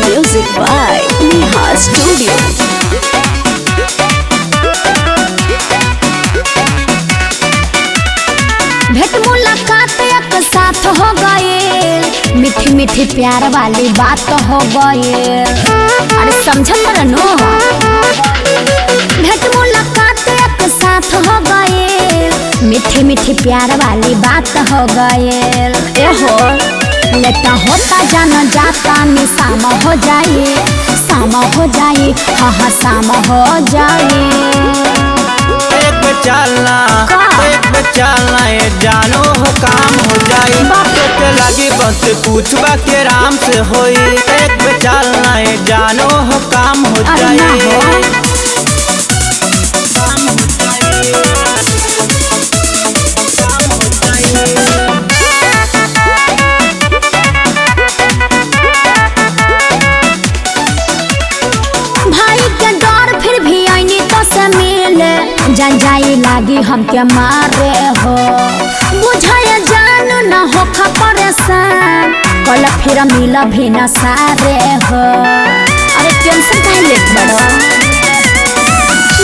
Music by Neha Studio. भेंट मुलाकात एक साथ हो गए, मीठी मीठी प्यार वाली बात हो गए। अरे समझल रनो, भेंट मुलाकात एक साथ हो गए, मीठी मीठी प्यार वाली बात हो गए। ए हो लेता होता जाना जाता में शाम हो जाए, शाम हो जाए, हाँ हाँ शाम हो जाए। एक पे चलना ये जानो हो काम हो जाई, तो लगी बस पूछबा के राम से होई। एक पे चलना ये जानो हो काम हो जाई। भाई के डर फिर भी आईनी तो से मिले, जान जाई लागी हमके मारे हो। बुझाए जान न हो परेशान, कल फिर मिल भी न सारे हो। अरे टेंशन काहे लेत बड़ो,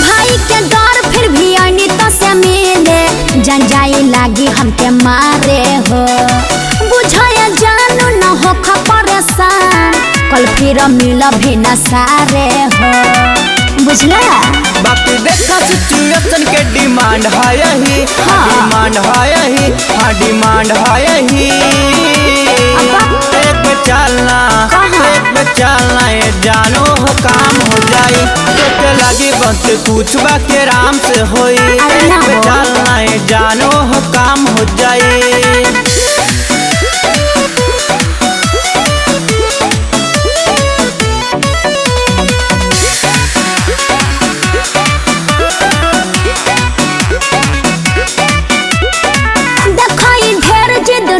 भाई के डर फिर भी आईनी तो से मिले, जान जाई लागी हमके मारे हो। बुझाए जान न हो परेशान, कल फिर मिल भी न सारे हो। बुझला बाकी देखा सिचुएशन के डिमांड है यही, डिमांड है यही, हाँ डिमांड है यही। एक पे चलना ये जानो हो काम हो जाई, तो लगी बस पूछबा के राम से होई। एक पे चलना ये जानो हो काम हो जाई।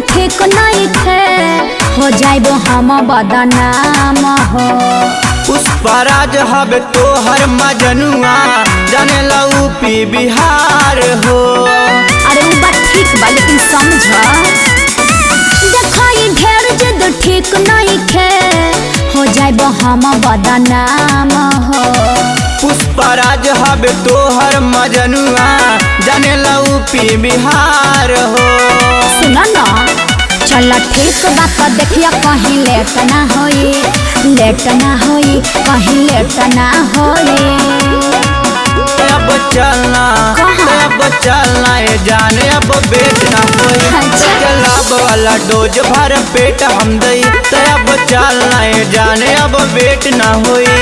ठीक नहीं थे, हो जाइबो हम बदनाम हो। पुष्पराज हबे तोहर मजनुआ, जाने यूपी बिहार हो। अरे वो बात ठीक बा लेकिन समझ, देखो ढेर जिद ठीक नहीं थे, हो जाइबो हम बदनाम हो। पुष्पराज हबे तोहर मजनुआ, जाने यूपी बिहार हो। सुनो ना चल ठीक बात देखिए, कहीं लेट ना होई, लेट ना होई, कहीं लेट ना होई। अब चलना ये जाने अब बेट ना होई। चलाब वाला डोज भर पेट हम दई, अब चलना ये जाने अब बेट ना होई।